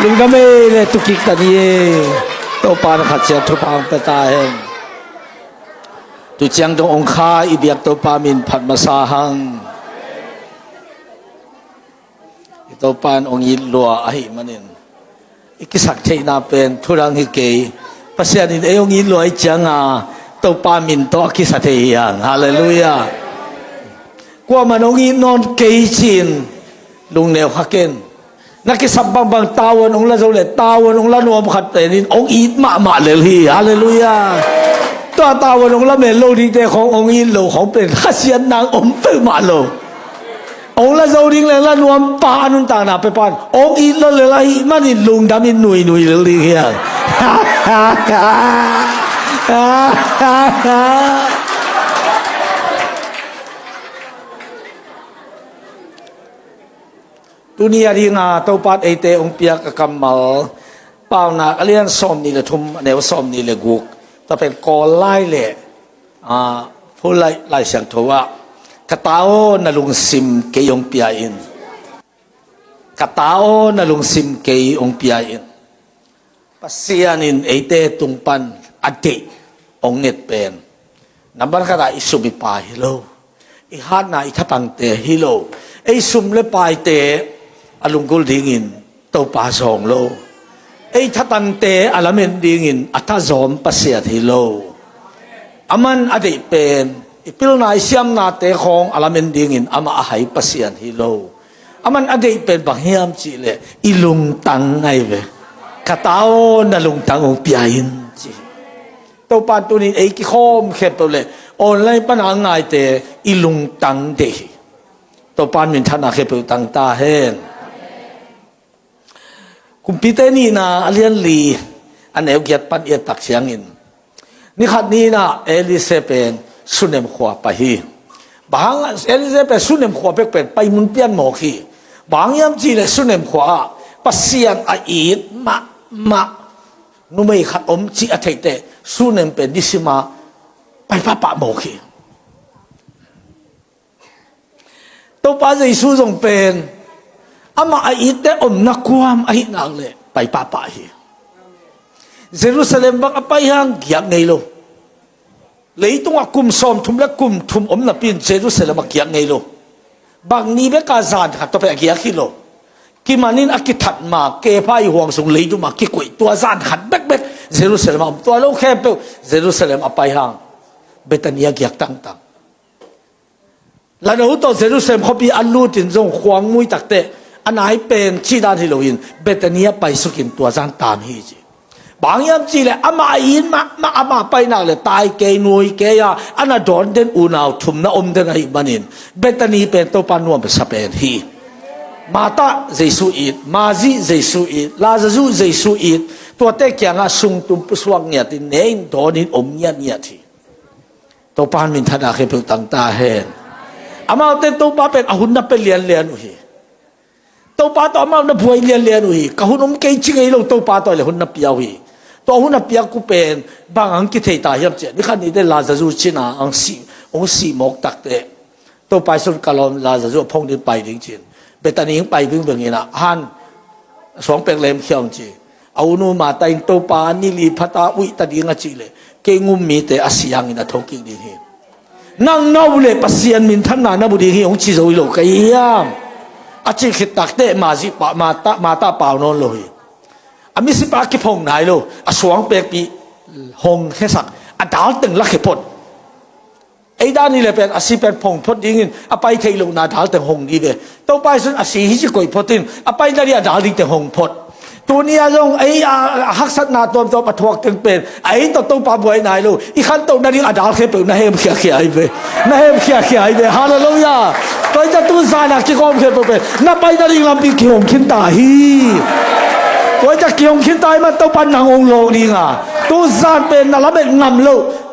ลุงก็ไม่เลยตุกิกตานีตัวปานขัดเสียทุพางไปตาเองตุเจียงตรงองคาอีเบียกตัวปามินผัดมาสาหังตัวปานองยินลัวไอ้มันนินอีกสักเทน่าเป็นทุรังฮิเกยภาษาดินเอองยินลัวไอ้จังอ่ะตัวปามินตัวกิสักเทียงฮาเลลูยากว่ามันองยินนอนเกยจินลุงเนวฮักเกนนักสับบางตาวันองละโจเลตาวันองละนวมขัดแต่นินองอีดมาเลยฮีฮาเลลูยาตัวตาวันองละเมโลดีเตขององอีดโลของเป็นข้าเสียนนางอมเปิดมาโลองละโจดิงเลยละนวมปานุนตานาไปปานองอีดเลยละฮีมันนี่ลุงดามินหนุ่ยเลยฮีตุนียดีงาตัวปัดเอเตองเปียกกัมมัลเปล่านักเลียนสมนี่เลยทุ่มแนวสมนี่เลยกุกแต่เป็นกอไล่เลยผู้ไล่เสียงทัวกระตาโอนลุงซิมเกยองเปียอินกระตาโอนลุงซิมเกยองเปียอินปัสยานินเอเตตุงปันอดีองเนตเป็นนับวันกระดาอิสุมิปาฮิโลอีฮันนาอิทัตังเตฮิโลไอสุมเลปายเตอลุงกุลดิ่งินตัวปาสองโลไอ้ทัตันเตอลาเมนดิ่งินอัตจอมปัสยาธิโลอามันอดีเป็นอิพิลนายเสียมนาเตของอลาเมนดิ่งินอามาหายปัสยาธิโลอามันอดีเป็นบางเฮียมจีเลอิลุงตังไงเวกะตาโอนลุงตังองเปียอินจีตัวปานตัวนี้ไอ้กิโคมเข็บตัวเลยออนไลน์ปัญหาไงเตอิลุงตังเดตัวปานมินท่านาเคปิวตังตาเฮนคุมพิเตนี่นะอเลียนลีอันเอวเกียรปันเอียตักเสียงอินนี่ขัดนี้นะเอลิเซเป็นสุนเนมขวาไปฮีบางเอลิเซเป็นสุนเนมขวาเป็นไปมุนเปียนหมอขีบางยามจีเลยสุนเนมขวาปัสยานอีดมานุ่มไม่ขัดอมจีอัฐเตสุนเนมเป็นดิสิมาไปปะหมอขีตัวป้าจะสู้จงเป็นอามาอีเตอมนักความอีนักเลยไปป้าฮีเยรูซาเล็มบังไปยังกี่ไงโลเลยตรงกุมซอมทุมและกุมทุมอมนับเป็นเยรูซาเล็มกี่ไงโลบางนี้เบกาซานขัดตัวไปกี่กิโลกิมานินอากิถัดมาเกพายห่วงส่งเลยตัวมากิกุยตัวซานขัดเบกเยรูซาเล็มตัวโลแค่เปเยรูซาเล็มไปยังเบตานียกี่ตั้งแล้วเราตัวเยรูซาเล็มเขาปีอัลลูตินจงขวางมุยตักเตอันไหนเป็นชีดานที่เราอินเบตานียไปสุกินตัวจานตามฮีจีบางยามจีเลยอามาอินมาอามาไปนักเลยตายเกยนุยเกยอันนั้นโดนเดินอุณาวทุมน่าอมเดินไอ้บันินเบตานีเป็นตัวปานวมเป็นสเปนฮีมาตาเจสุอิดมาซีเจสุอิดลาซูเจสุอิดตัวเตกียงาสุงตุมปุสวงเนี่ยที่เนนโดนินอมเนี่ยทีตัวปานมินธนาเคเป็นต่างตาเห็นอามาเต้นตัวปานเป็นอาหุนนับเป็นเลียนอุฮีตัวปาตัวมาเนี่ยพวยเลียนหุยกะหุ่นอมเกยจิงไอ้ลูกตัวปาตัวเลยหุ่นนับเปียหุยตัวหุ่นนับเปียกูเป็นบางอังกิเทตายับเจนี่ขันนี้ได้ลาซาจูชินาอังสีหมกตักเตะตัวไปสุดกะลอมลาซาจูพงดินไปจริงๆเบตานีไปวิ่งเงี้ยนะฮันสองเป็นเลมเขียวจีเอาหนูมาแต่งตัวปานี่ลีพัตาอุยตัดยิงจีเลยเกงุมมีแต่อาศัยยังอินะทอกิงดีเฮนั่งน่าวเลยปัสยานมินท่านนานาบุดีเฮองชีโซวิโลกยามอาชีพตักเตะมาสิปะมาตาเปล่านนเลยอามิสิปะกิพงไหนโลอาสวงเปกปีหงแค่สักอาดาวตึงลักเขพดไอ้ด้านนี้เลยเป็นอาศิเป็นพงพดยิงอาไปเทลุนาดาวตึงหงดีเลยตัวไปสุดอาศิฮิจิโกยพดินอาไปนั่นอาดาวดิตึงหงพดตัวนี้ยงไอ้ฮักษัตนาตัวปะทวกตึงเป็นไอ้ตัวปะบวยไหนโลอีขันตัวนั่นอาดาวเขพนายเฮมเขียไอ้เว้นายเฮมเขียไอ้เว้ฮาเลลูยาตัวจะตู้ซานักที่เขาเขียนเป็นนับไปนั่นเองลำปีเขียวขินตาฮีตัวจะเขียวขินตามันตัวปันนางองโลนี่งาตู้ซานเป็นนั่นละเป็นงำโล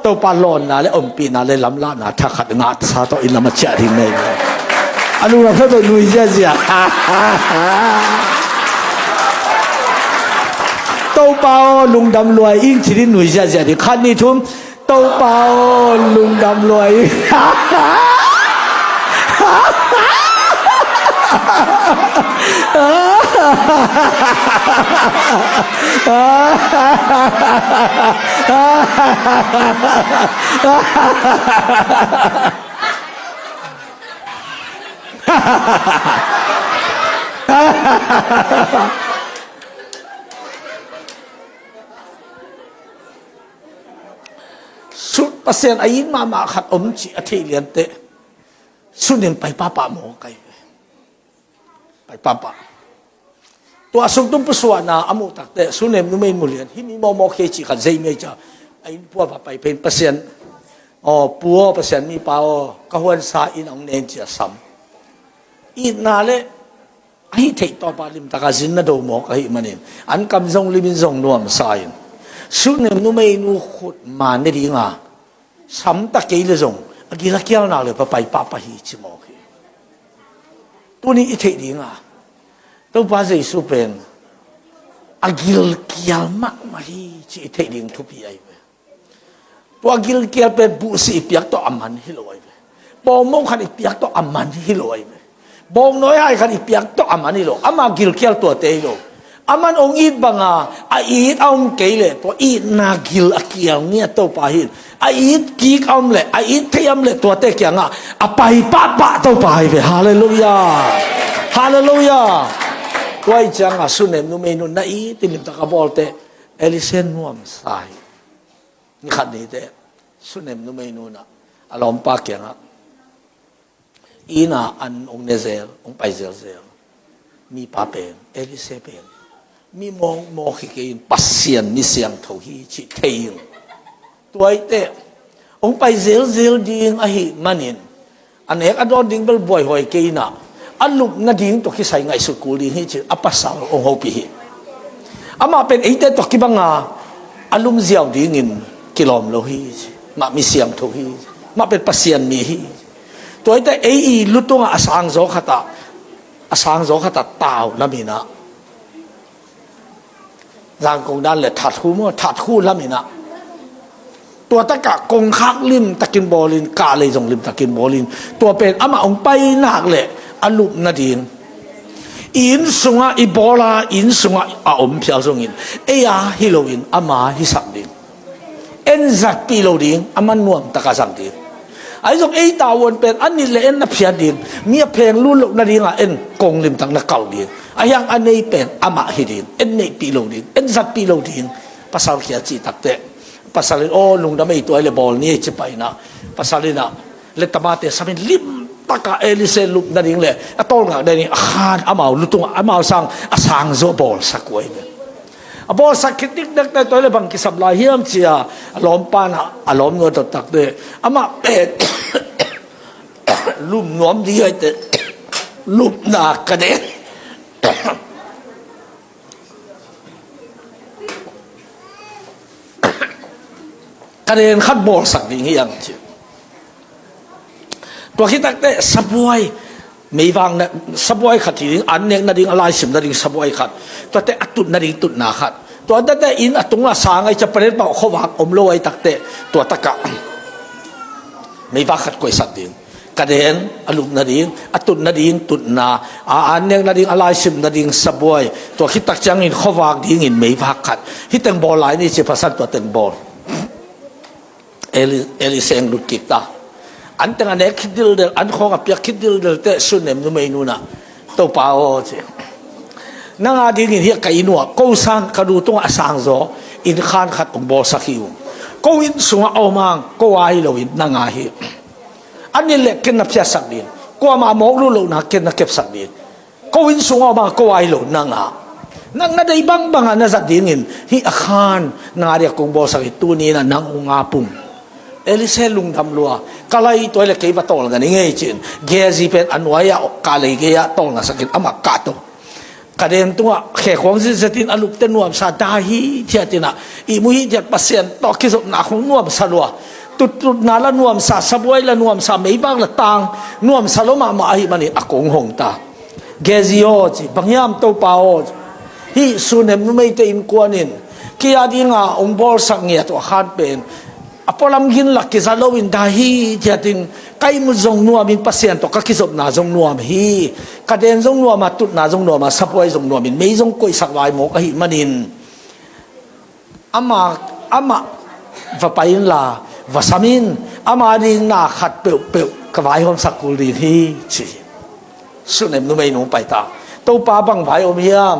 ตัวปันหลอนน่ะเลยอมปีน่ะเลยลำลาน่ะถ้าขัดงาซาตัวอินละมาเจริญเลยอันนู้นเราเพิ่งลุยเสียตัวเปล่าลุงดำรวยอิงที่นี่หนุ่ยเสียที่ขันนี่ทุ่มตัวเปล่า ลุงดำรวย สุดเปอร์เซ็นต์ไอ้ยินมาขัดอมจีอธิเลียนเตะสุดเนียนไปป้าป่าหมอไกไปป้าป่าตัวสุดตุ้มผู้สวนาอมุตักเตะสุดเนียนนุ่มไม่มุเลียนที่มีมอเคจิขัดใจไม่จ้าไอ้พวกไปเป็นเปอร์เซ็นต์ปัวเปอร์เซ็นต์มีป่าวก็หัวสาอินองเนนจะซ้ำอีน่าเล่ไอ้เทคต่อไปลิมตะกาจินน่ะดูหมอกไอ้มันเองอันกำจงลิมินจงนวมสายสุดเนียนนุ่มไม่นุ่ขุดมาในดีงาซ้ำตะเกียร์จงอากิระเกี่ยวน่าเลยไปป้าป่าฮีจิมอเคตัวนี้อีเทคดีงาตัวป้าจะสุเป็นอากิลเกียร์มากมาฮีจิอีเทคดีงทุบยัยเว้ตัวอากิลเกียร์เป็นบุษีเปียกตัวอามันฮิโลยเว้บองมงขันอีเปียกตัวอามันฮิโลยเว้บองน้อยให้ขันอีเปียกตัวอามันฮิโลอามากิลเกียร์ตัวเตฮิโลอามันองอีดบังอาอีดเอาเกลตัวอีดนากิลอาเกียร์เนี่ยตัวป้าฮิไอ้อิดกีกอมเลยไอ้อิดเทียมเลยตัวเตะยังอ่ะไปป้าตัวไปไปฮาเลลูยาฮาเลลูยาไว้จังอ่ะสุนัขนุ่มเองนุ่นน่ะอีติลิมตะกบอลเตะเอลิเซนนัวมสายนี่ขัดนี้เตะสุนัขนุ่มเองนุ่นอ่ะอารมณ์ปากยังอ่ะอีน่ะอันองเนเซลองไปเซลมีป้าเป็นเอลิเซเป็นมีมองขี้เกียจปัสเซียนมีเสียงทวีจิตเทียงตัวไอ้เตะองไปเซลดิ้งไอ้มันเองอันนี้ก็โดนดิ้งเบลบ่อยหอยกินอ่ะอันลุกนั่งดิ้งตัวขี้ใส่ไงสุดกูดิ้งให้จีอัปสาวองเขาปีอามาเป็นไอ้เตะตัวขี้บังอันลุมเจียวดิ้งกิโลมโลหิมามีเสียงทวีมาเป็นปัสเซียนมีตัวไอ้เตะไอ้ลุตัวอาสังโจขตาตาวนั่นมีนะร่างกงด้านเลยถัดคู่แล้วมีนะตัวตะกะกงคักลิมตะกินบอลินกาเลยจงลิมตะกินบอลินตัวเป็นอามาองไปนักเลยอลุมนาดีนอินสุงะอีบอลาอินสุงะอาอมเพียวจงอินเอียฮิโลอินอามาฮิสักดินเอ็นจักปีโลดินอามันนวมตะกะสังดินไอ้จงเอตาวนเป็นอันนี้เลยเอ็นนับเพียดินมีเพลงลุ่นลุกนาดีนอ่ะเอ็นกงลิมตังนักเก่าดินไอ้ยังอันนี้เป็นอามาฮิดินเอ็นเนปีโลดินเอ็นจักปีโลดินภาษาเขียนจีตักเตะpasalin lung damay ito ay lebol niya chipay na pasalin na letamate samin lim taka elise lup na ding le atol nga dani akhan amaw lutung amaw sang asang zo bol sa kuway abol sa kitik dak na ito le bang kisabla hiam siya alom pa na alom ngo to takde ama pet lum nom di ay te lup na kadeคะแนนขัดบอลสักอย่างยังเชียวตัวคิดตั้งแต่สบวยไม่วางนะสบวยขัดที่อันเนี้ยนาดิ่งอะไรสิมนาดิ่งสบวยขัดตัวแต่อัตุนาดิ่งตุนาขัดตัวแต่อินอัตุงละสางไอจะประเด็นบอกเขาวางอมโลไอตักแต่ตัวตะกะไม่วางขัดกวยสักดิ่งคะแนนอลุมนาดิ่งอัตุนาดิ่งตุนาอันเนี้ยนาดิ่งอะไรสิมนาดิ่งสบวยตัวคิดตักจังอินเขาวางดิ่งอินไม่วางขัดที่แต่งบอลไหลนี่จะภาษาตัวแต่งบอลเอลิเซงลุกิตาอันแต่งอันเอกคิดดิลเดลอันของกับยักคิดดิลเดลเตะสุนเนมนุเมนูนะตัวเปล่าเจ้นังอาดีนี่เฮียกันนัวกูสันกระดูตรงอาสังโซอินขานขัดองบอสักิวกูอินสุงเอามังกูไอโลอินนังอาฮีอันนี้เล็กกินนับเสียสักดินกูมาหมกลุลุนักกินนักเก็บสักดินกูอินสุงเอามังกูไอโลนังอานังนาได้บังบังอันนั้นสักดินฮิอาคานนังอาเรียกองบอสักิตัวนี้นะนังองอาปุ่มเอลิเซลุงทำลัวกาลายตัวเล็กกี่บัตโตลกันนี่ไงจินเกจิเป็นอันวายกาลายเกียตองนะสักกินอามักกาโตกระเด็นตัวแขกของสิสตินอลุกเตนวมซาดาฮีเทียตินะอีมุฮิเจ็ดเปอร์เซ็นต์ต่อคิดสุดหนักของนวมสลัวตุดนาละนวมซาสบวยละนวมซาไม่บ้างละตังนวมสโลมาไอมันนี่อากงหงตาเกจิโอจิบางยามโตปาโอฮิสุนเนมไม่เตอินกวนินqui a di nga ong bol sak ngia to khan pen apolam gin lak kizalowin dahi tiatin kai mu zong nuam in pasien to ka kisop na zong nuam hi kaden zong nuam tut na zong nuam sapoi zong nuam in mei zong koi sakwai mo ka hi manin ama va pain la va samin ama ding na khat pe ka vai hom sakul ri hi chi sunem nu mei nu pai ta to pa bang vai om hiam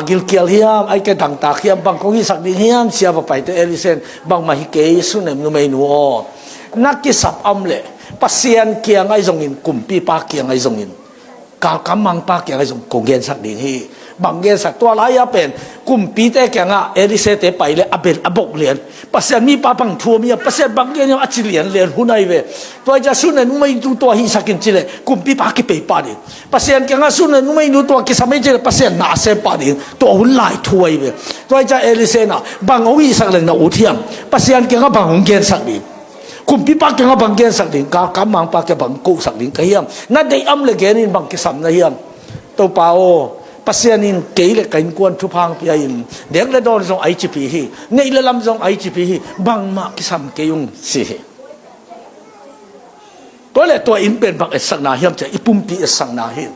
gil kial hiam ai ke dang ta hiam bang ko hi sak ding hiam sia va pai te elisen bang ma hi ke sunem nu mei nu o nak ki sap am le pasien kiang ai zong in kumpi pa kiang ai zong in ka kamang pa kiang ai zong ko gen sak ding hi bang gen sak to la ya pen kumpi te kiang a elise te pai le abel abok lian pasien mi pa bang thu mi pasien bang gen a chi lian lian hunai ve to ja sunem nu mei tu to hi sakin chile kumpi pa ki pe pa ni pasien kiang a sunem nu mei nu to ki samai chile pasien na se pa ni to hun lai thuai ve to ja elise na bang o hi sak leng na u thiam pasien kiang a bang gen sak ni kumpi pa kiang a bang gen sak ding ka kamang pa ke bang ko sak ding ka hiam na dei am le gen in bang ki sam na hiam to pa o pasien in ke le kain kwan thu phang pi in dek le don zong IGP hi nei le lam zong IGP hi bang ma ki sam ke yung si hi to le to in pen bang sak na hiam cha ipum pi sak na hi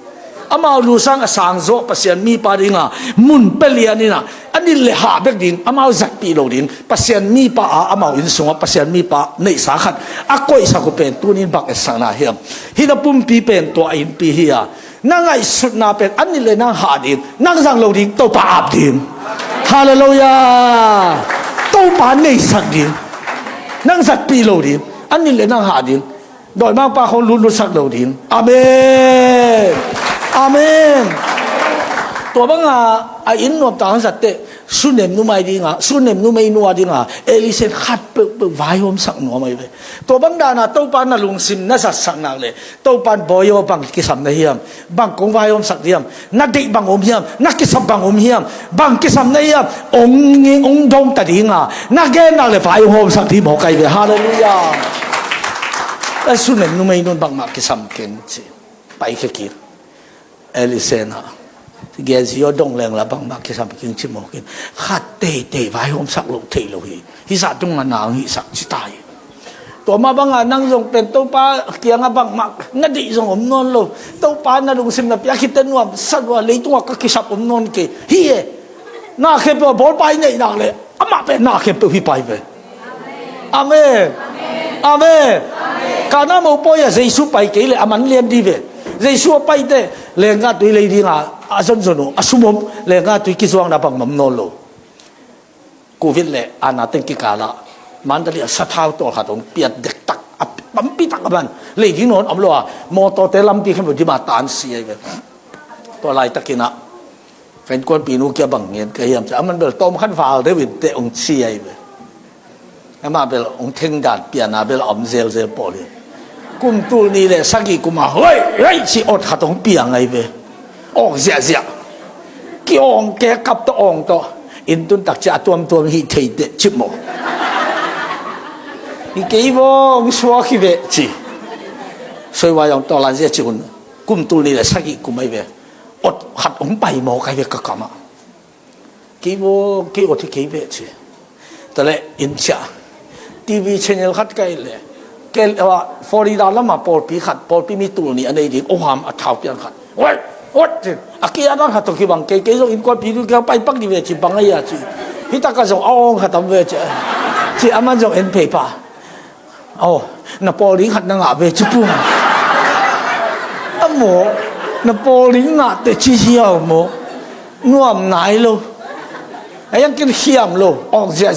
ama lu sang asang zo pasien mi pa ringa mun pelian ina ani le ha bek din ama zat pi lo din pasien mi pa a ama in sunga pasien mi pa nei sa khat a koi sa ko pen tunin bak sak na hiam hi na pum pi pen to in pi hi a nangai sut na pen ani le nang ha din nang sang lo din to pa ap din hallelujah to pa nei sak din nang zat pi lo din ani le nang ha din doi mang pa khon lu sak lo din amen amenตัวบังอาอินนวมต่างสัตย์สุเนมนุไม่ดีงาสุเนมนุไม่นัวดีงาเอลิเซนขัดเปิดวายอมสักนัวไม่เลยตัวบังดานาตัวปานน่ะลุงซิมน่ะสักสักนักเลยตัวปานบอยอบังกิสัมนะเฮียมบังกงวายอมสักเฮียมนักเด็กบังอมเฮียมนักกิสัมบังอมเฮียมบังกิสัมนะเฮียมองค์เงองค์ดงตัดดีงานักเกณฑ์นักเลยวายอมสักที่หมอไก่เลยฮาเลลูยาแต่สุเนมนุไม่นุนบังมากิสัมเกณฑ์สิไปแค่กี่เอลิเซนที่เกษียณดงแรงละบางมากที่สามกินชิมกินขัดเตะไว้ผมสักลูกเทลูฮีที่สัตว์ตรงนั้นนางฮิสักจิตายตัวมาบางนั่งทรงเป็นตัวป้าเกียงบางมากนั่นดิทรงอมนอนลูตัวป้านั่นลุงซิมนับยาคิดเต้นว่าสัตว์ว่าเลยตัวก็คิดสับอมนอนเกเฮียน่าเข็บว่าบอลไปเนี่ยนักเลยอามาเป็นน่าเข็บตัวพี่ไปเป็นอาเมนอาเมนการนั้นมาปอยอะเยซูไปเกเลยอามันเรียนดีเว้เยซูไปเตะเลี้ยงกันตัวเลยดีงาอาจนสนุอาสมุมเลี้ยงกันตัวกิจวัตรนับบังมั่นโลโควิดเลยอานาติงกิกาละมันตอนนี้สะท้าวตัวขาดตรงเปลี่ยนเด็กตักปั๊มปีตักกันเลยที่โน่นอัมโลอะมอเตอร์เตลัมปีขึ้นมาที่มาตานเสียไปตัวลายตะกินะแฟนกวนปีนู้เกี่ยบังเงินก็ยังจะมันเป็นต้มขั้นฟ้าเดวิดเตะองเสียไปแล้วมาเป็นองเทงดันเปลี่ยนนาเป็นอมเซลปอเลยกุมตูนี่เลยสักกี่กุมมาเฮ้ยสิอดขาดตรงเปลี่ยนไงไปออกเสียกี่องแกกับตัวองตัวอินตุนตักจะตัวหิเทเดชิบหมดอีกกี่วงชัวร์ขี้เวจี所以話用多蘭些轉，估唔到你嚟失業咁咪嘅，我合咁閉幕嘅個咁啊，幾我啲幾咩字，但係印象 TV 前日黑雞咧，嘅話40嘛波比咪ตัวนี่อันนี้ดิโอ้หามอัฐาวเปลี่ยนขัด喂อากี้อันนั้นขัดตัวกี่บังกี่ส่งอินกวนปีดูแกไปปักดิเวจีบังไอ้ยาจีฮิตากาส่งอ้องขัดทำเวจีอามันส่งเอ็นเพย์ป่ะโอ้น่ะปอลิงขัดนั่งอาเวจีปุ่งหมูน่ะโปลิงอ่ะแต่ชี้เชี่ยวหมูน่วมไหนลูไอ้ยังกินเขี้ยมลูออกเสีย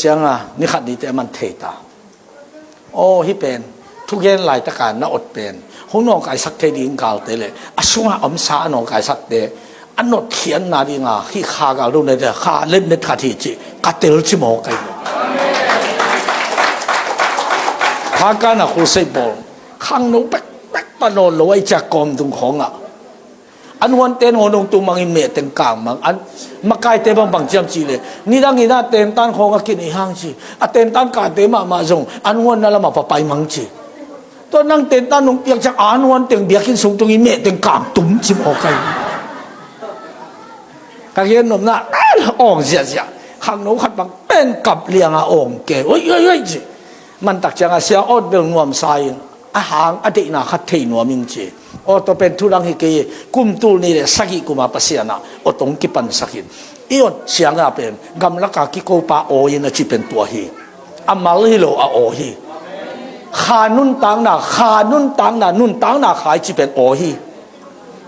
จังอ่ะนี่ขัดนี่แต่มันเทตาโอ้ฮิเป็นทุกอย่างหลายตะการน่าอดเป็นหัวนอกไอ้สักเทดิงกาวเตเลยอาช่วงอมสานอกไอ้สักเตอันนดเขียนนาดิงอ่ะที่ขากาวลูกในแต่ขาเล่นในขาที่จีกัดเตลชิโมไก่ขากาน่ะคุณเซบอลข้างนู้นแป๊กปนนลอยจากกอมตรงของอ่ะอันวันเต้นหัวนงตุมังอินเมตเต็งกลางมังอันมาไกลเตบังจำจีเลยนี่ดังนี้นะเต้นตันของกินอีห้างจีอ่ะเต้นตันกาเตมาส่งอันวันนั่นละมาไปมังจีตัวนั่งเต้นตันนงเปียกจากอันวันเต็งเบียกินสูงตรงอินเมตเต็งกลางตุ้มจิมออกไกกางเกงนมน่ะอ่องเสียข้างนู้นขัดบังเป๊ะ นกับเลียงอาองเกโอ้ยจีมันตักจังอาเซียอดเบลนวมสายอาหารอดีตนาขัดเทนวมิงจีโอตัวเป็นทุลังฮิกยกุมตูนี่เลยสักกุมาปัสยานะโอตรงกิปันสักินอีอดเสียงอาเป็นกำลักกากิโกปาโอยินจีเป็นตัวฮีอามาลิโลอาโอฮีขานุนตังนานุนตังนาขายจีเป็นโอฮี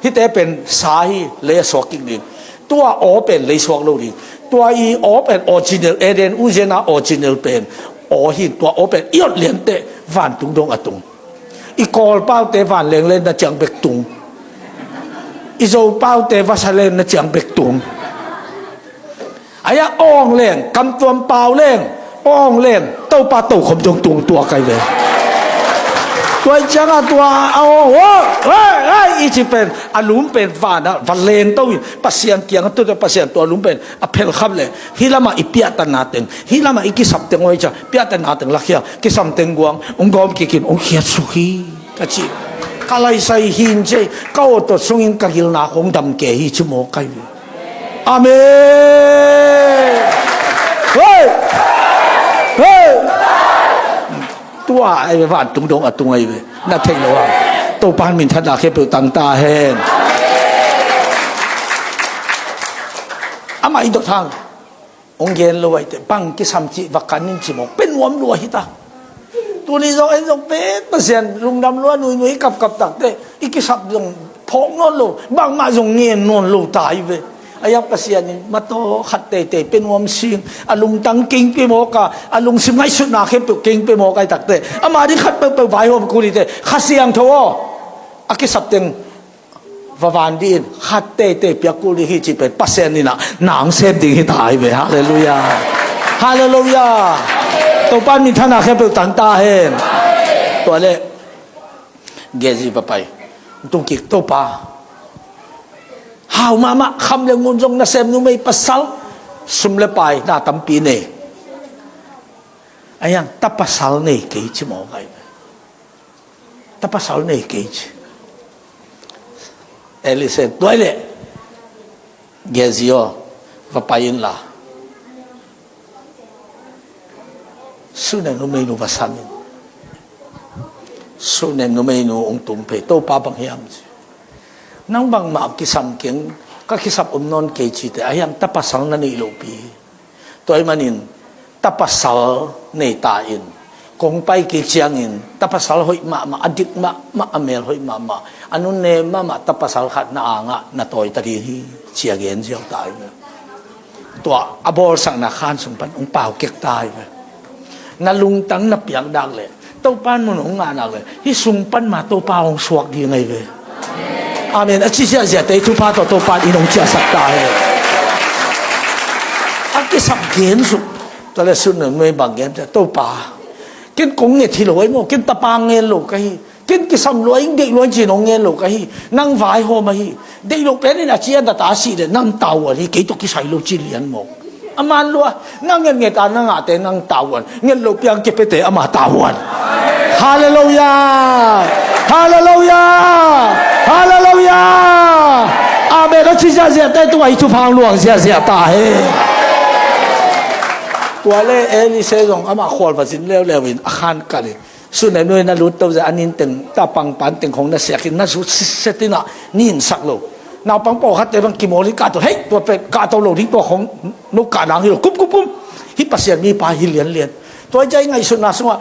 ที่แต่เป็นสาฮีเลสวกิลินตัวโอเป็นเลสวกโลดิตัวอีโอเป็นออริจินัลเอเดนอุเจนาออริจินัลเป็นโอฮีตัวโอเป็นอีอดเลียนเตวันตุงดงอตุงอีกอลเป้าเตวันเล่งเล่นนะจังเบกตุงอีโจเป้าเตวัชเล่นนะจังเบกตุงอายะอ่องเล่งกำตัวเปล่าเล่งอ่องเล่งเต้าปลาเต้าขมจงตุงตัวไกลเลยตัวจังตัวเอาโอ้อีจิเป็นอารมณ์เป็นฟ้านะวันเลนตัวปัสยานเกียงตัวปัสยานตัวอารมณ์เป็นอเพลขับเลยฮิลามาอีพิอาตันนาเต็งฮิลามาอีกิสับเต็งไว้จ้ะพิอาตันนาเต็งลักเขียกิสับเต็งกวางองค์กอมกินองค์เขียสุขีกะจีกะไลใส่หินเจก้าวตัวส่งอินกะกิลนาของดำเกหิจโมกายอาเมนเฮ้ยตัวไอ้บ้านตุงดงอะตุงไอ้เว้ยน่าเท่งเลยว่าตัวบ้านมินทัดนาเข้ไปตั้งตาเห็นอามาอีกทางองเย็นรวยแต่บังกิสัมจิวักกันนินจิมกเป็นวมรวยฮิตาตัวนี้เราเองเราเป็นเปอร์เซ็นต์ลุงดำล้วนหนุ่ยกับตักเตอีกิสับยงพองนนโลบางมาจงเงียนนนโลตายเว้ยอายังปัสยานี่มาโตขัดเตะเป็นวมซิงอาลุงตังกิงไปโมกาอาลุงสิไม่สุดนาเข้ไปกิงไปโมกาตักเตอามาดิขัดไปไว้หัวกูนี่เตขัดเสียงทัวอากิสับเต็งวันดีนขัดเตะเปียกูนี่ฮิจิเป็นปัสยานี่นะหนังเซฟดิ้งฮิตายเว้ยฮาเลลูยาฮาเลลูยาตัวป้านมีท่านาเข้ไปตันตาเห็นตัวเล่เกจิปไปตุงกิกตัวป้าhào mama khăm le ngun jong na sem nu mei pasal sum le pai na tampi ne ayang tapasal ne ke chi mo kai tapasal ne ke chi elise toile gezio va pain la sune nu mei nu vasamin sune nu mei nu ong tum pe to pa bang hiam nang bang ma kisam king ka kisap non ke chi te ayang tapasal na ni lopi toy manin tapasal nei ta in kong pai ke chiang in tapasal hoi ma adik ma amel hoi ma anun ne ma tapasal khat na anga na toy ta ri hi chia gen jiao tai to abol sang na khan sum pan ong pau kek tai na lung tang na piang dak le to pan mun ong nga na le hi sum pan ma to pa ong suak di ngai veอาเมนอาชีพเสียแต่ทุพาตัวปานอินงเจียสักตายอากิสับเขียนสุดตอนแรกสุดหนึ่งไม่บางเงี้ยจะตัวปากินกงเงี้ยที่รวยมั้งกินตะปางเงี้ยลูกก็ฮีกินกิสับรวยเด็กรวยจีนงเงี้ยลูกก็ฮีนั่งไหวโฮมาฮีเด็กลูกเป็นนี่นะเจียนตาสีเลยนั่งเต่าอ่ะที่กี่ตัวกี่ใส่ลูกจีเลียนมั้งอามันรัวนั่งเงี้ยตานั่งอาเตนั่งเต่าอ่ะเงี้ยลูกยังเก็บไปเตะอามาเต่าอ่ะฮาเลลูยาฮาเลลูยาฮาเลลูยาอาเมนก็ชี้เสียแต่ตัวไอ้ทุพางหลวงเสียตาเฮตัวเล่เอลิเซรงอามาขวดภาษินเร็วๆอินอาคารกันเลยส่วนในหน่วยนั้นรู้ตัวจะอันนี้ตึงตาปังปันตึงของนักเสียกินนักสุดเสตินะนี่อินสักโลนาปังปอคัดแต่บางกิโมลิกาตัวเฮ้ยตัวเป็นกาตัวโลที่ตัวของนกกาดังที่โลกุ๊บฮิปปัสเซียนมีปลาฮิเลียนตัวใจไงสุดนะสมว่า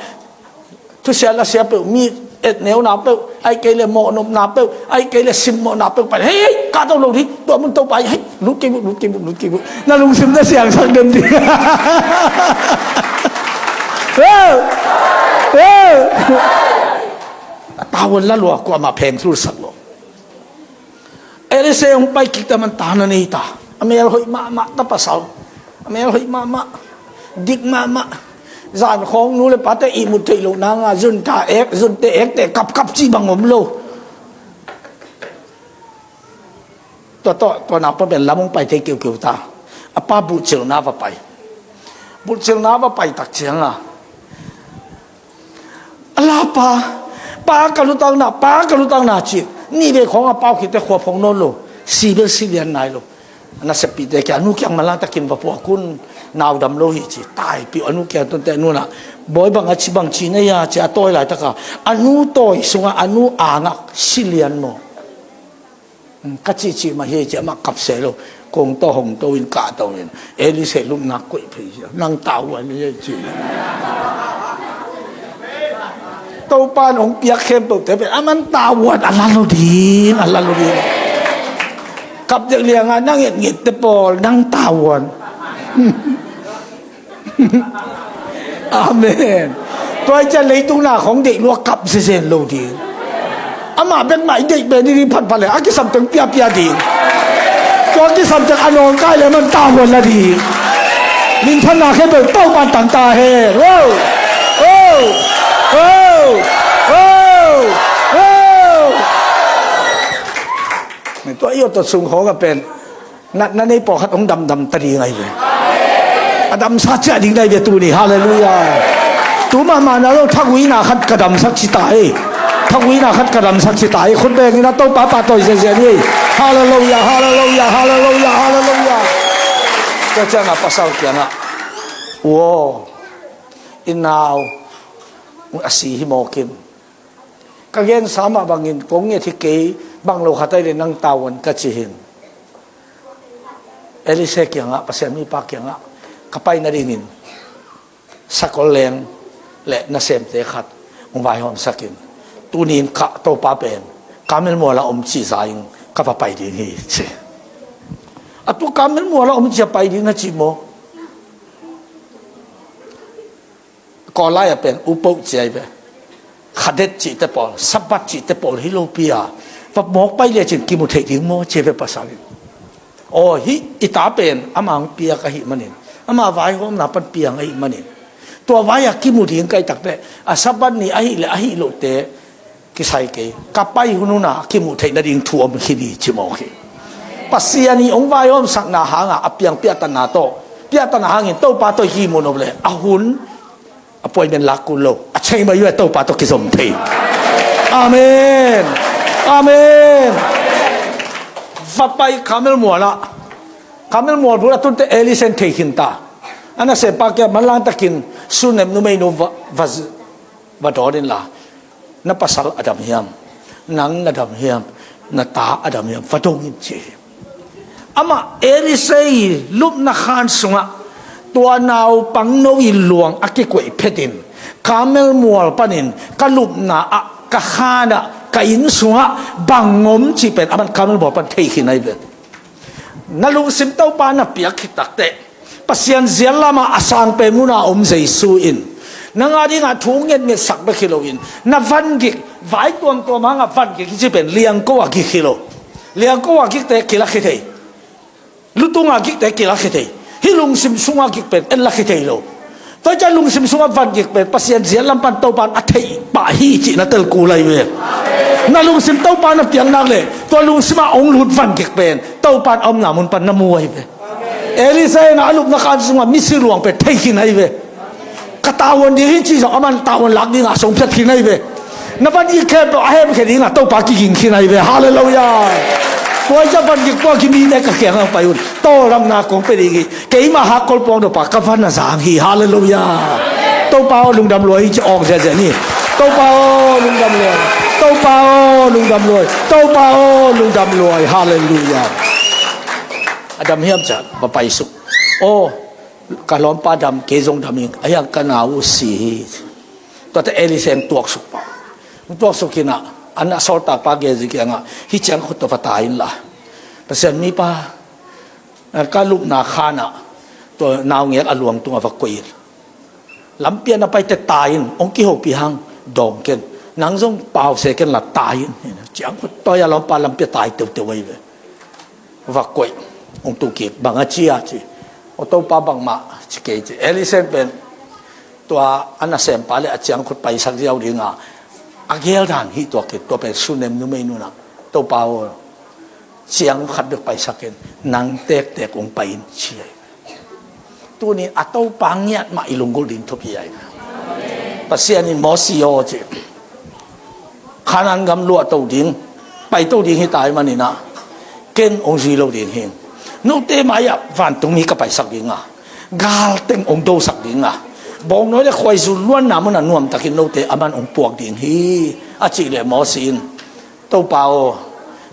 ทุเสียละเสียเปล่ามีเอ็ดเหนียวหนาเปล่าไอ้เกลือโมนมหนาเปล่าไอ้เกลือซิมโมหนาเปล่าไปเฮ้ยกาตัวลงที่ตัวมันตัวไปเฮ้ยลุกกิบุน่าลุงซิมได้เสียงสักเดิมดีตาวันละหลวกว่ามาเพลงสุดสักหลวงเอลิเซองไปกิตมันตาหนีตาอเมริกามาตาปัสสาวอเมริกาดิกมาจานของนู้นเลยปัตตาอีมุติโลนางจุนตาจุนเตเอกแต่กับจีบังผมโลตัวนับเป็นลำมงไปเทเกี่ยวตาอาป้าบุเชลนาว่าไปตักเชียงลาป้ากรุตังนาจีนี่เป็นของอาป้าคิดแต่ขวบของโนโล4 เดือนนายโลน่าจะปีเด็กนุกยังมาล้างตะกินว่าพวกคุณ nào đầm lô hi chỉ tai pi anu kia tuần tệ nu na boy bang a chi bang chi na ya cha toy lai ta ka anu toy sunga anu anga silian mo ka chi ma he cha ma kap se lo kong to hong to in ka to in eli se lu na koi phi nang tao an ye chi tàu pan ông piak khem tàu thế aman tawat alalo din cặp giặc liang nang ngit te pol nang tawon amen tôiจะlấy tung nàoของเด็กลวกกับเซนโลดีอามาเป็นใหม่เด็กเป็นนี่พันเลยอากิสัมจังเปียดีตัวกิสัมจังอนองใกล้เลยมันตาวละดีลินพันนาแค่เป็นเต้ามันต่างตาเฮโอ้โอ้โอ้โอ้โอ้ไม่ตัวเอี้ยวตัวสูงเขาก็เป็นนั่นในปอกขัดองดำตรีไงเลยดำสัจจะดิ้งได้เวตูนี่ฮาเลลูยาตัวมานะเราทักวินาขัดกระดำสักชิตายทักวินาขัดกระดำสักชิตายคนแบงนี่นะตัวป้าตัวเสียนี่ฮาเลลูยาฮาเลลูยาฮาเลลูยาฮาเลลูยาก็จะนับภาษาเกี่ยนะโว้อินนาวมุอาศีฮิโมกิมก็เย็นสามบางอินกงเงที่เกยบางโลกขัดได้นั่งตาวันก็จีหินเอลิเซกยังอ่ะภาษามีปากยังอ่ะkapay na rin sa koleng le na semte khat ong vai hom sakin tunin ka to pa pen kamel mo la chi saing kapapay din hi che atu kamel mo la chi pay din na chi mo ko la ya pen upo chai be khadet chi te pol sabat chi te pol hi lo pia pa mok pai le chin ki mu thei ding mo che ve pasalin o hi ita pen amang pia ka hi manin ama vai hom na pan piang ai manin to vai ki mu ding kai tak te asaban ni ai le ai lo te ki sai ke kapai hununa ki mu thei na ding thuam khini chimo ke pasiani ong vai hom sak na hanga apiang pia tan na to pia tan hangin to pa to hi mo no ble ahun appointment lakulo a chei ma yu to pa to ki som thei amen amen vapai kamel mo la kamel mol pura tunte elisen taking ta ana se pa kya malang takin sunem no may no vaz vadorin la na pasal adam hiam nang adam hiam na ta adam hiam vadongin che ama elisei lup na khan sunga tua naw pang no iluang akikwei pedin kamel mol panin kalup na ka khana ka in sunga bangom chi pet aman kamel mol pan taking nai bet nalung sim tau pa na piak hitak te pasian zial lama asang pe muna zei su in nanga di nga thungen nge sak ba kiloin na van gik vai tuam to ma nga van gik chi pen liang ko a gik kilo liang ko a gik te kila khitei lutunga gik te kila khitei hilung sim sunga gik pen en la khitei lo to cha lung sim sunga van gik pen pasian zial lam pan tau pan a thei pa hi chi na tel ku lai we na lung sim tau pan na piang nak le to lung sima ong lut van gik pen tau pan om na mun pan na muai pe elisa na alup na kan sunga misiluang pe thei kin ai ve katawon di hin chi so aman tawon lak ni nga song phet kin ai ve na van i ke to ahem ke ni nga tau pa ki kin kin ai ve hallelujah poi ja van gik po ki mi ne ka kyang ang payun to ram na kong pe ri ke ma ha kol pong do pa ka van na sang hi hallelujah tau pa lung dam loi chi ong se ni tau pa lung dam loi tau pa lung dam loi tau pa lung dam loi hallelujah adam hiam cha ba pai su o kalom pa dam ke jong daming ayang kanau si to te elisen tuak su pa tuak su kina ana sorta pa ge ji nga hi chang khut to patain la pasen mi pa ka lup na khana to naw nge aluang tunga va koil lampian na pai te tain ong ki ho pi hang dom ken nang jong pau se ken la tain chang khut to ya lom pa lampia tai te te wei ve va koi ong tu ki bang a chia chi o to pa bang ma chi ke chi elisen ben to ana sem pa le a chang khut pai sak jiao ringa agel dan hi to ke to pe sunem nu me nu na to pa o chiang khat được pai saken nang tek tek ong pai chi tu ni atau pangiat ma ilung gol din to pi ai pasian in mo si o chi khanan gam lu to ding pai to ding hi tai man ni na ken ong si lo din hin no te ma ya van tung mi ka pai sak ding a gal teng ong do sak ding a bong noi le khoi su luan na mun anuam takin no te aman ong puak ding hi a chi le mo sin to pao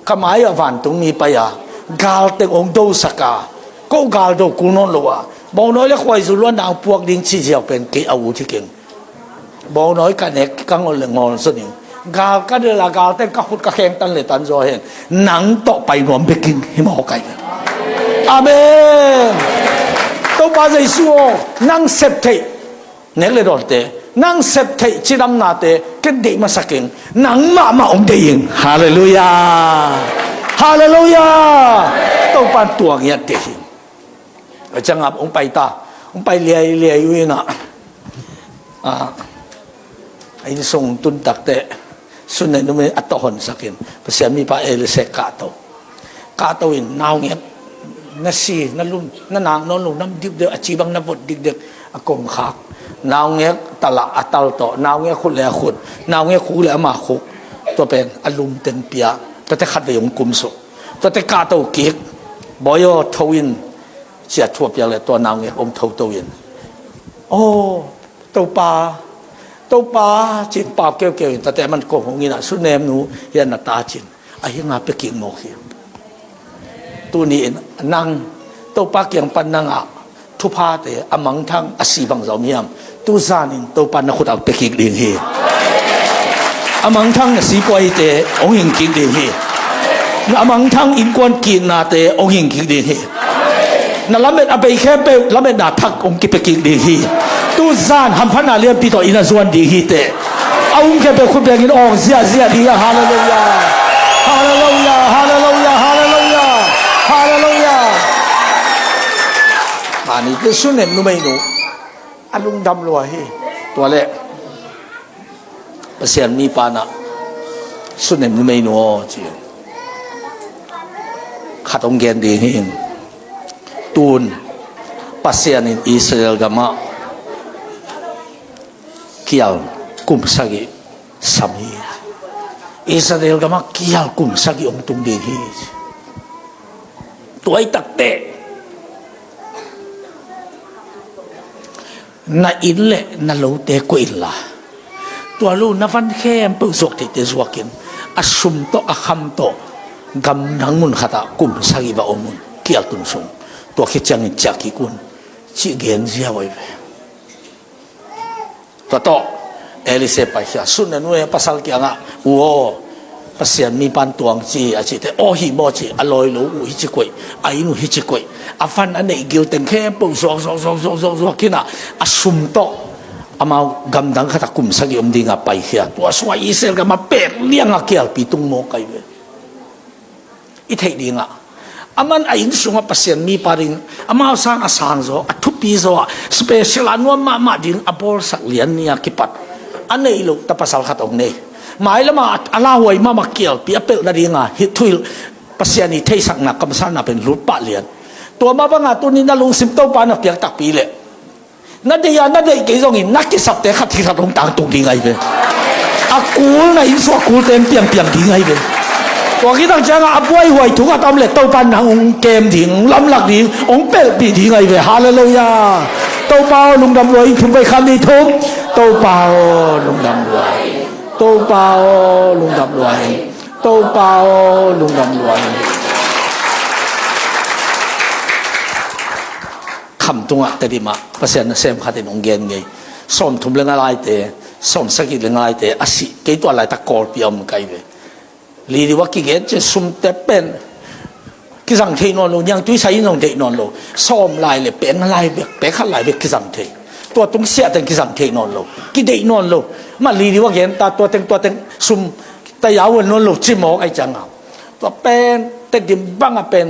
kamai avan tung mi pa ya gal teng ong do saka ko gal do kunon lo wa bong noi le khoi su luan na ong puak ding chi jiao pen ke au thi king bong noi ka nek kang ol le ngon so ning gal ka de la gal teng ka khut ka kheng tan le tan zo hen nang to pai nom be king hi mo kai amen to ba zai suo nang sep thei nek le dol te nang sep thei chiram na te ken de ma saking nang ma ong de yin hallelujah hallelujah to pan tuang ya te hin achang ap ong pai ta ong pai liai wi na ai ni song tun tak te sun ne no me atohon sakin pasya mi pa el se ka to in naw nge na si na lum na nang no lu nam dik de achi bang na vot dik de akong khak naw nge tala atal to naw nge khut le khut naw nge khu le ma khu to pen alum ten pia to te khat ve yong kum so to te ka to ki boyo thowin sia thua pia le to naw nge om tho to yin o to pa chin pa kêu ta te man ko hong ina su nem nu hian na ta chin a hi nga pe king mo hi tu ni nang to pa kyang pan nang a thu pha te amang thang asi bang zo miam tu zanin to pan na khut au pe king ding hi amang thang na si poi te ong ing king ding hi na amang thang in kwan kin na te ong ing king ding hi na lamet a pe khe pe lamet na thak ong ki pe king ding hi tu zan ham phana liam pi to ina zuan ding hi te aung ke pe khut beng in ong zia di hallelujah hallelujah hallelujah hallelujah hallelujah ani te sunen nu mai nu alung dam lo hi to le pasian mi pa na sunen nu mai nu chi khatong gen di hin tun pasian in Israel gama kial kum sagi sami Israel gama kial kum sagi ong tung di hi tuai tak te na ile na lo te ko illa tua lu na van khem pu sok te zuakin asum to akham to gam nangun khata kum sagi ba omun kial tun sum to khichang chaki kun chi gen zia wai ve to elise pa sia sun nu e pasal ki anga wo pasian mi pan tuang chi a chi te o hi mo chi aloi lo u hi chi koi ai nu hi chi koi afan ane gil teng khe pu so kina asum to amau gam dang khata kum sagi om dinga pai khia to aswa isel ga ma pe lianga kial pi tung mo kai ve I thei dinga aman a in sunga pasian mi parin ama sang asang zo athupi zo special anwa ma din apol sak lian nia kipat anei lo tapasal khatong nei mai lama ala hoi ma makial pi apel na ringa hi thuil pasiani thei sak na kamsal na pen lut pa lian to ma banga tu ni na lung sim to pa na piak tak pi le na de ya na de ke zong in nak ki sap te khat thi tong tang tung ding ai be akul na in so akul tem piang ding ai beตัวคิดตั้งใจว่าอาบวยหวยถูกอาตอมเล็ดเต้าปันหางองเกมถิงล้ำหลักถิงองเป็ดปีถิงไงเว้ยฮาเลลูยาเต้าเปาลุงดำรวยถึงไปคำนี้ทุกเต้าเปาลุงดำรวยเต้าเปาลุงดำรวยเต้าเปาลุงดำรวยคำตรงอะแต่ดิมาเปอร์เซ็นต์เซมขัดในองเกมไงส่วนทุ่มเรื่องอะไรเตะส่วนสกิลเรื่องอะไรเตะอาศัยกี่ตัวอะไรตะกอลเปียมไงเว้ยลีดีว่ากิเกจะซุ่มแต่เป็นกิสังเทนอนลงยังตุ้ยใช้ยังเทนอนลงซ้อมลายเลยเป็นลายเบียกเป็นขัดลายเบียกกิสังเทตัวตรงเสียแต่กิสังเทนอนลงกิเดนอนลงมาลีดีว่าเห็นตาตัวเต็งซุ่มแต่ยาววนอนลงจิมอกไอจังเอาตัวเป็นแต่ดิมบังอ่ะเป็น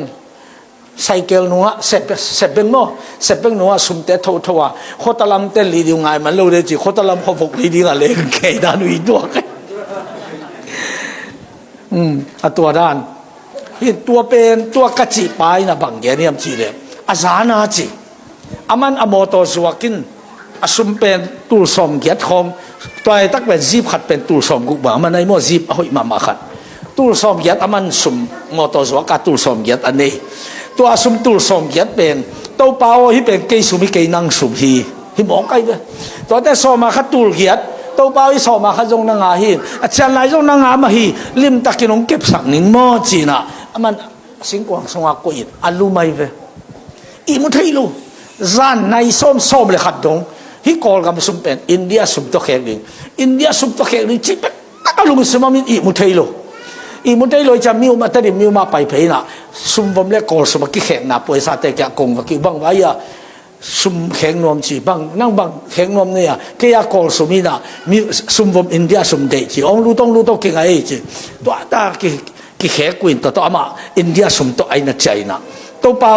ไซเคิลนัวเสพเป็นโม่เสพเป็นนัวซุ่มแต่ทัวโคตรลำแต่ลีดีไงมันรู้เลยจีโคตรลำเขาphụcลีดีอะไรกันแค่ด้านวิตัวตัวด้านตัวเป็นตัวกระจิไปนะบางแกนี่ยมจีเลยอาสานาจีอามันอโมโตสวากินอาสุมเป็นตูสมเกียรติคมตัวไอ้ตักเป็นจีบขัดเป็นตูสมกุบามันในโมจีบหอยมาขัดตูสมเกียรติอามันสุมโมโตสวากัดตูสมเกียรติอันนี้ ตัวสุมตุลสมเกียรติเป็นตัวเปล่าที่เป็นเกสุมิเกนังสุมฮีที่หมอไกเลยตัวแต่สมาขัดตุลเกียรติตัวเปล่าที่สมาขัดจงนางาหินอาจารย์ไหนจงนางามาฮีลิมตะกินงเก็บสักนิงมอจีน่ะมันสิงกวางสงากอินอัลลูไม่เวอีมุทัยลูจานในส้มเลยขัดดงฮิกอลกับสุมเป็นอินเดียสุมตะเคียงอินเดียสุมตะเคียงจิบก็ลุงสมามิอีมุทัยลูอีมุทัยลูจะมิวมาแต่ดิมิวมาไปเพน่ะสุมผมเล็กกอลสมากิเข็งน่ะป่วยซาเตะแกกงว่ากิบังไว้อะสุมเข็งนวมจีบังนั่งบังเข็งนวมเนี่ยแกยากอลสุมิน่ะมีสุมผมอินเดียสุมเดจีองรู้ต้องเก่งไอ้จีตัวตากิเขกุนตัวอามาอินเดียสุมตัวไอ้น่ะใจน่ะตัวเปล่า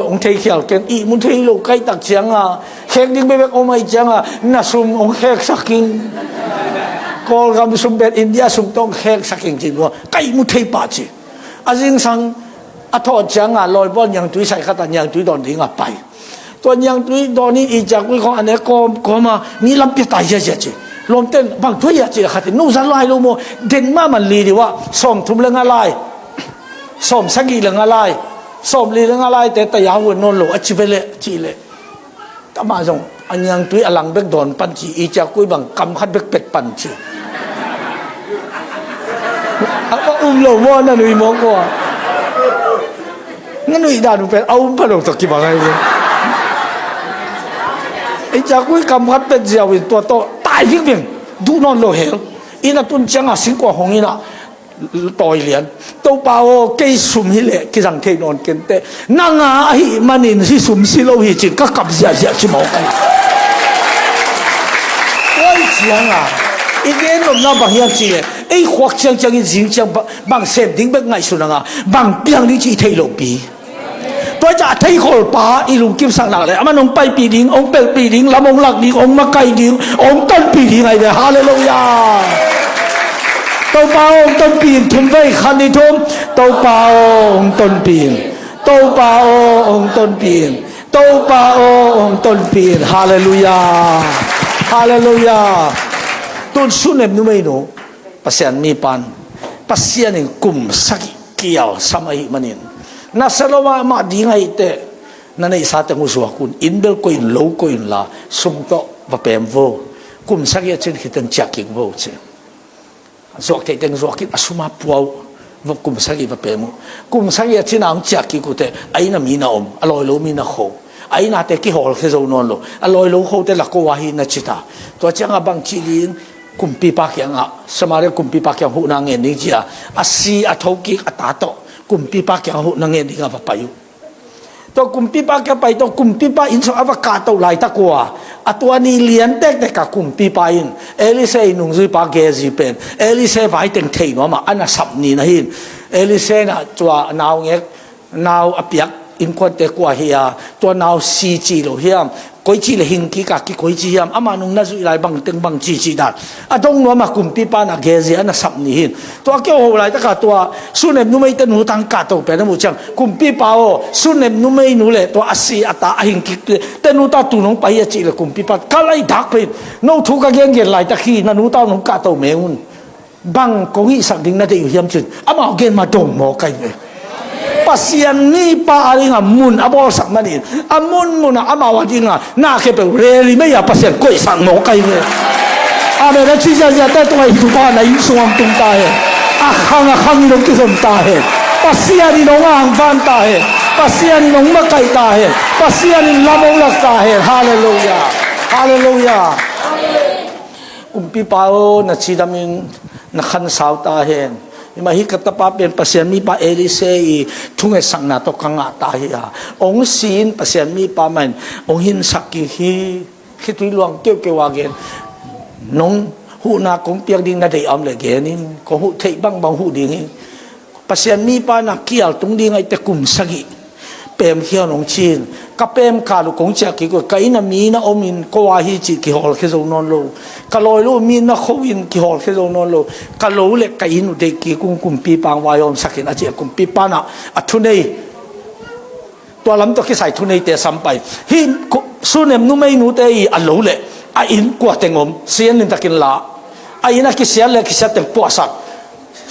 องเทเขียวเก่งอีมุทัยลูใกล้ตักเชียงอ่ะเข็งดิ้งไปแบบองไม่เชียงอ่ะน่ะสุมองเข็งสักกินกอลกับสุมเป็นอินเดียสุมต้องเข็งสักกินจีว่าใกล้มุทัยป่าจีอาจิงสังอัทอดเชียงอ่ะลอยบอลยังตุยใส่ขัดยังตุยโดนทิ้งอ่ะไปตัวยังตุยโดนนี่อีจากวิของอันนี้ก็มามีลำเปียตายเยอะจีลมเต้นบางทุยอ่ะจีขัดนู่นสันลายลูโมเด่นมามันลีดีว่าสมทุ่มเรื่องอะไรสมสักกี่เรื่องอะไรสมลีเรื่องอะไรแต่ยาววนนนโลอจิเวเลจีเลตมาส่งอันยังตุยอลังเบกโดนปันจีอีจากกุยบางกำขัดเบกเป็ดปันจีก็โลวอนั่นหนุ่ยมองว่างั้นหนุ่ยด่าหนุ่ยเป็นเอาพลังตะกี้มาไงเนี่ยไอ้จากกุยกำขัดเป็ดเจียวเป็นตัวโตตายเพียงดูนอนโลเหลอีน่ะตุนจังอ่ะสิงกว่าหงอีน่ะต่อยเหรียญตัวเปล่าเกยสุ่มฮิเล่กิจังเทนอนกันเตนางาฮิมันนินฮิสุ่มสิโลฮิจิก็กับเสียชิมเอาไปโอ้ยเสียงอ่ะอีเดนลมน้ำบางอย่างจีไอ้ขวักจังจังอีจิงจังบางเส้นดิ้งแบบไงสุนังอ่ะบางเปียงนี่จีเทโลปีตัวจะเทโคลป้าอีลุงกิมสังหนักเลยมันองไปปีดิ้งองเปิลปีดิ้งละมงหลักดิ้งองมาไกดิ้งองต้นปีดิ้งไงเด้อฮาเลลูยาตัวเปล่าต้นปีนทุ่มไว้คันนี้ทุ่มตัวเปล่าต้นปีนตัวเปล่าต้นปีนตัวเปล่าต้นปีนฮาเลลูยาฮาเลลูยาต้นสุนเนมนุไม่โนปัสยันมีปันปัสยันในกลุ่มสักเกี่ยวสมัยมันนินนัสโลมามาดีไงเตนั่นไอ้สัตว์งูสวกุนอินเบลโกอินโลโกอินลาสมโตว่าเป็นโวกลุ่มสักอย่างเช่นคิดถึงจักริงโวเช่สวกเตงสวกิอสุมาปัวว่ากุมสักว่าเป็นกุมสักอย่างที่น้ำจักกิกุเตไอ้น่ะมีน่าอร่อยรู้มีน่าโคไอ้น่ะแต่กี่หอลเคยโนนโลอร่อยรู้เขาแต่ละก็ว่าหินน่ะจิตาตัวจังอ่ะบางทีลินกุมปีปากยังอ่ะสมัยกุมปีปากยังหูนางเงินนี่จีอ่ะอาศีอาทอกิอาตาโตกุมปีปากยังหูนางเงินนี่ก็ไปอยู่ตัวกุมปีปากยังไปตัวกุมปีปาอินสอวกาโตไลตะกัวอัตัวนี้เลียนเด็กเด็กกับกุมปีปาอินเอลิเซ่นุ่งซุยปากเกจีเป็นเอลิเซ่ไปเต็งเทนว่ามาอันน่ะสับนี่นะฮินเอลิเซ่น่ะตัวนาวเงี้ยนาวอภิยักอินควันเตกัวเฮียตัวนาวซีจีโลเฮียมก้อยจีเลยหิงกิกากิก้อยจีเฮียมอามานุ่งน่าสุยไลบังเต็งบังจีจีดัดอะตรงว่ามากุมปีปาน่ะเกจีอันน่ะสับนี่ฮินตัวเกี่ยวหัวไหลตะกาตัวสุนเนมนุ่มไม่เตนูตังกาโตเป็นนุ่มจังกุมปีปาโอสุนเนมนุ่มไม่นุ่เลยตัวอาศีอัตตาหิงกิเตนูตาตุนงไปยจีเลยกุมปีปากะไลดักเป็นนูทุกะเงี้ยเงี้ยไหลตะขี้นันูตานุ่งกาโตเมอุนบังกงอีสักดิ้งน่าจะอยู่เฮียมจุดอามาเกณฑ์มาดงหมอไก่เลยปัสยันนี่ปาอะไรงามุนอบอสักมันนี่อามุนอามาวันที่งาหน้าแค่เป็นเรลี่ไม่อยากปัสยันก้อยสั่งหมอไก่เลยอาเมริกาที่จะแต่ตัวไอ้ทุกบ้านในยุสวมตุงตายอาขังนี่น้องกิสมตายปัสยันนี่น้องอ่างฟันตายปัสยันนี่น้องมาไก่ตายปัสยันนี่ลำองลักตายฮาเลลูยาฮาเลลูยากุมปีปาโอนัชิดามินนักขันสาวตาเห็นมาฮิกตปาเป็นปัสยันมีปาเอลิเซอีทุ่งสังนาตกังอาตาเฮียองศีนปัสยันมีปามันองหินสักกิฮีคิดวิลวงเกี่ยวกับว่าเกนน้องหูนาคงเปียกดิ้งนาได้อมเลยเกนินก็หูเทบังบางหูดิ้งปัสยันมีปานักเกี่ยวตรงดิ้งไอแต่กุมสักิเปรมเขียวน้องชินกับเปรมขาลุกงเจ้ากิก็ไกน่ะมีน่ะอมินก็ว่าฮิจิกิฮอลเคโซนอนโลกะลอยโลมีน่ะโควินกิฮอลเคโซนอนโลกะโลเล็กไกอินุเด็กกิกุมปีปังวายอมสักินอาเจกุมปีปานะอัทุเนตัวลำตัวที่ใส่ทุเนเตะซ้ำไปฮิสุเนมนุไม่นุเตอีอัลโลเล่อาอินกว่าเตงอมเสียนินตะกินละอาอินะกิเสียเล็กกิเสียเต็มปัวสัก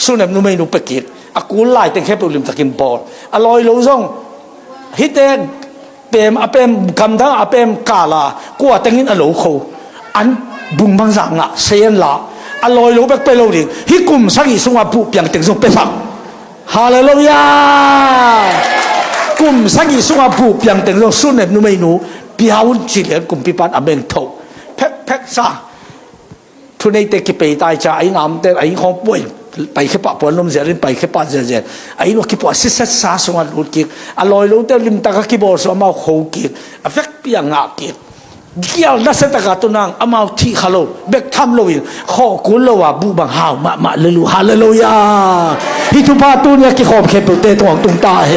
สุเนมนุไม่นุเปกิดอากูไล่เต็งแค่ปุลิมตะกินบอลอลอยโลซง ฮิตเองเปมอเปมกำดังอเปมกาลากัวตังอินอโลโคอันบุงบังสังอ่ะเซียนละอลอยโลเบกเปโลดิฮิกุมสักอีสงอาบุเปียงเต็งสงเปฟังฮาเลลูยากุมสักอีสงอาบุเปียงเต็งสงสุนเนบนุไม่นูเปียวจิเลกุมปิปันอเบนโตเพกซาทุนในเตกิเปตายจ่าไอ้น้ำเตไอ้ของป่วยไปแค่ปะปนลมเสียรินไปแค่ปะเสียไอ้ลูกกิบว่าสิเสสาสงอาลุดกิอลอยโลเตลิมตะกิบอสมาโคกิอเฟกเปียงอากิเกี่ยวนัสตะกาตุนังอามาที่ขลุ่เบกทำโลวินข้อกุลว่าบูบังฮาวมาเลลูฮาเลลูยาฮิทุพาตุเนี่ยกิขอบเขปเตตวงตุงตาเฮ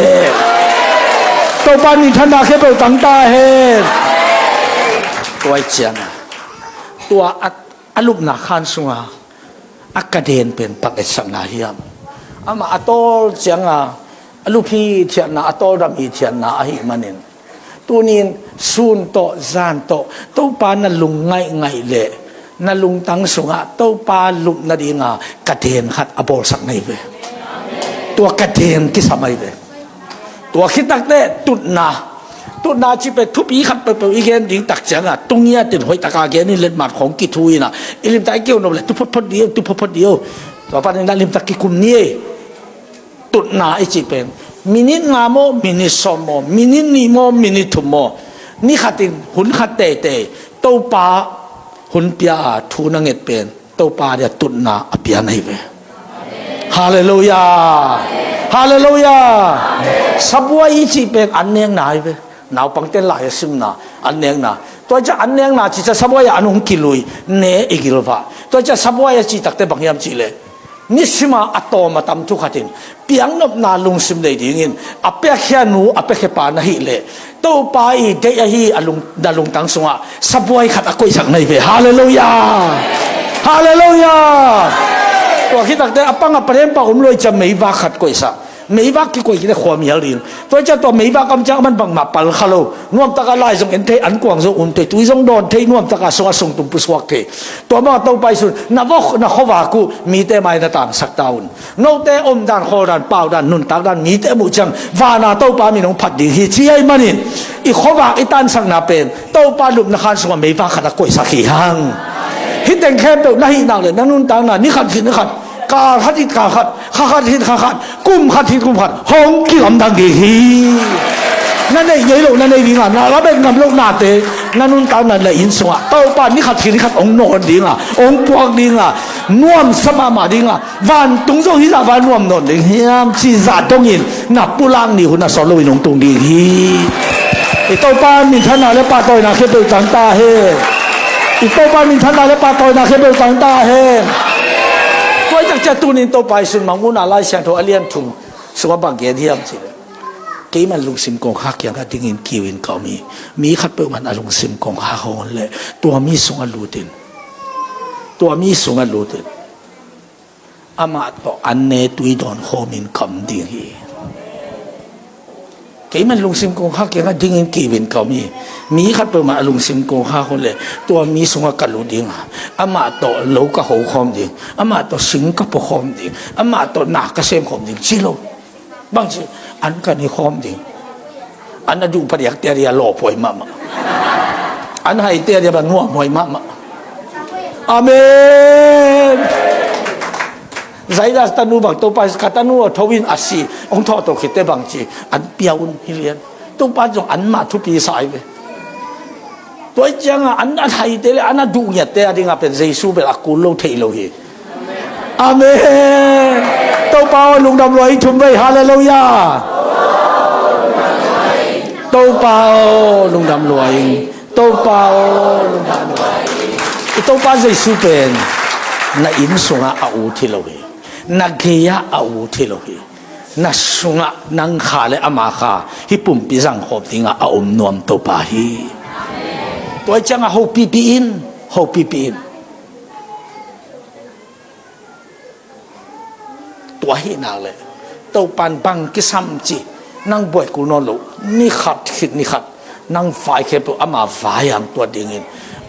ตัวปานิทันดาเขปตังตาเฮตัวเจียนตัวอลุบนาขันสุงาอากาเดนเป็นปักเอสังนาฮิยามอามาอโตเจียงอลุพีเทียนนาอโตดามีเทียนนาอหิมันินตัวนี้ซูนโตจานโตตัวปานัลุงไงเละนัลุงตังสุงะตัวปาลุบนาดีงากระเดนขัดอบอลสักในเวตัวกระเดนกิสมัยเวตัวคิดตักเตตุนาจีเป็นทุบอีขัดไปอีกอย่างดิ้งตักเสียงตรงนี้ติดหอยตะกาเกนี่เล่นหมัดของกิทุยนะอิลิมตะเกี่ยวนบเลยตุพดเดียวตัวปานันลิมตะกิคุมนี่ตุนาไอจีเป็นมินิงามโมมินิสมโมมินินิโมมินิทุมโมนี่ขัดตินหุ่นขัดเตตัวปาหุ่นเปียทูนังเอ็ดเป็นตัวปาเดียตุนาอภิยานัยเวฮาเลลูยาฮาเลลูยาสับว่าอีจีเป็นอันเนียงนายเวนาปังเตลายซิมนาอันเนียงนาตัวจะอันเนียงนาจีจะสับว่าอันหงกิลุยเนอีกิลวะตัวจะสับว่าจีตักเตบังยามจีเลยนิสิมาอัตโตมาตามทุกขัดินเปียงนบนาลุงซิมเลยดิ่งินอเปียขี้นูอเปียขี้ปานะฮิเลตัวไปเดียฮีอลุงดาลุงตังสงะสับว่าขัดอกุยสังในเวฮาเลลูยาฮาเลลูยาตัวคิดตักเตอปังอเปรมปะอุมลอยจะไม่ว่าขัดกุยสังไม่ว่ากี่คนกินได้ความมีอะไรตัวเจ้าตัวไม่ว่ากำจัดมันบังมาปัลฮัลโหลนวมตะการไล่ส่งเอ็นเทอันกวางส่งอุ่นเทตุยส่งโดนเทนวมตะการส่งส่งตุ่มปุสวกเทตัวมาตัวไปสุดนับว่านักขวากูมีแต่ไม่ได้ตามสักดาวน์โนเตอมดันโคดันเป่าดันนุนตักดันมีแต่มุจังวานาตัวปามีน้องพัดดีฮิจีไอมันนี่อีขวาอีตันสักนาเป็นตัวปาลุมนักขันส่งไม่ว่าขัดกุยสักขีหังฮิตเต็งแค่เป็นนั่งหินักเลยนั่งนุนตักนั่นนี่ขัดนี่ขัดกาขัดที่กาขัดขัดที่ขัดกุมขัดที่กุมขัดห้องกิลำดังดีฮีนั่นเองยัยโลนั่นเองดิ่งอ่ะนาเราเป็นงามโลกนาเตนั่นนุ่นตานั่นแหละอินสวะเต้าป่านนี่ขัดที่นี่ขัดองโนนดิ่งอ่ะองพวกดิ่งอ่ะนวมสมามาดิ่งอ่ะวันตรงส่งที่จะวันนวมนนดิ่งเฮียมชีจัดตรงอินนับปุลังนี่หุ่นน่ะสอนลูกน้องตรงดิ่งฮีอีเต้าป่านนี่ท่านน่ะและป้าต้อยน่ะแค่เป็นจังตาเฮอีเต้าป่านนี่ท่านน่ะและป้าต้อยน่ะแค่เป็นจังตาเฮตัวจากจะตูนินตัวไปสุนมังมุนาไล่เสียงโทอเลียนถุงสวบังเกียรติยามสิเลยกี่มันลุงซิมกงฮักอย่างที่งินคิวินเขามีขัดเปิดมันลุงซิมกงฮักคนเลยตัวมีสงอลูดินอามาต่ออันเนตุยดอนโฮมินคำดิ่งฮีกี่มันลุงซิมกงฮักอย่างที่งินคิวินเขามีขัดเปิดมันลุงซิมกงฮักคนเลยตัวมีสงกัลลูดิ่งอามาต่อโลกะโฮคอมดิ่งอามาต่อสิงคโปร์คอมดิ่งอามาต่อนักเกษตรคอมดิ่งชิโลบางทีอันกันในคอมดิ่งอันนั้นดูประเดี๋ยวเตียร์หล่อป่วยมากอันให้เตียร์บันนัวป่วยมากอาเมนใจรักตันูบังตัวไปกัตันูทวินอาศีองค์ทอตัวคิดแต่บางทีอันเปียวุนฮิเลียนตัวไปจงอันมาทุกปีสายไปตัวจังอันให้เตียร์อันนั้นดูเนี่ยเตียร์ดิ่งเป็นเยซูเป็นอากูโลเทโลฮีอาเมนตัวเปล่าลุงดำรวยทุ่มไปฮาเลลูยาตัวเปล่าลุงดำรวยตัวเปล่าลุงดำรวยตัวเปล่าจะสู้เป็นน่าอินสุงะอาวุธโลหิน่าเกียอาวุธโลหิน่าสุงะนังขาเลอามาขาฮิปุ่มพิจังขอบทิ้งอาอมนวมตัวป่าฮีตัวจังอาหูปีปีอินตัวหินาเลยตัวปันบังกิสัมจีนั่งบ่อยกูนอนลุนี่ขัดคิดนี่ขัดนั่งไฟเข็บอามาไฟอย่างตัวดิ่ง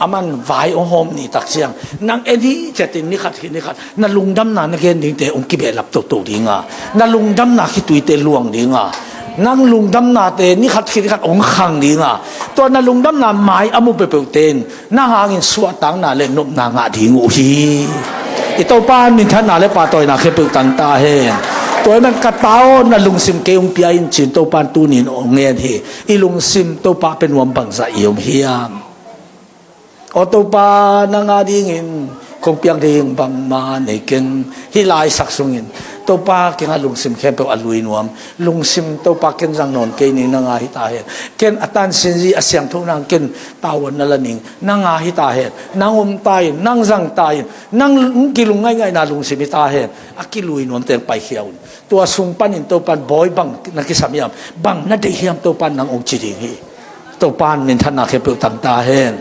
อามันไฟองหอมนี่ตักเสียงนั่งเอ็นที่จะตินนี่ขัดคิดนี่ขัดนั่งลุงดำนานักเรียนดิ่งแต่องค์กิเบลับตัวดิ่งนั่งลุงดำนาคิดตุยเตลวงดิ่ง nang lungdam natin ni khat khit khat ong khang ni nga to na lungdam na mai amu pe pe ten na hangin suatang na le nop na nga ding u hi ito pan min than na le pa toy na khe pe tang ta hen toy man ka tao na lungsim ke ung pia in chin to pan tu nin ong ngen hi i lungsim to pa pen wam bang za yom hiam o to pa na nga ding in kung piang ding bang ma ne ken hilai sak sungin to pa ken a lungsim khe pe aluin wam lungsim to pa ken jang non ke ni na nga hi ta he ken atan sin ji asyang thu nang ken tawon na laning na nga hi ta he nang tai nang jang tai nang kilung ngai ngai na lungsim hi ta he akiluin wam ten pai hiaw to sung pan in to pan boy bang na ki samyam bang na de hiam to pan nang ong chi ding hi to pan nin than na khe pe tang ta hen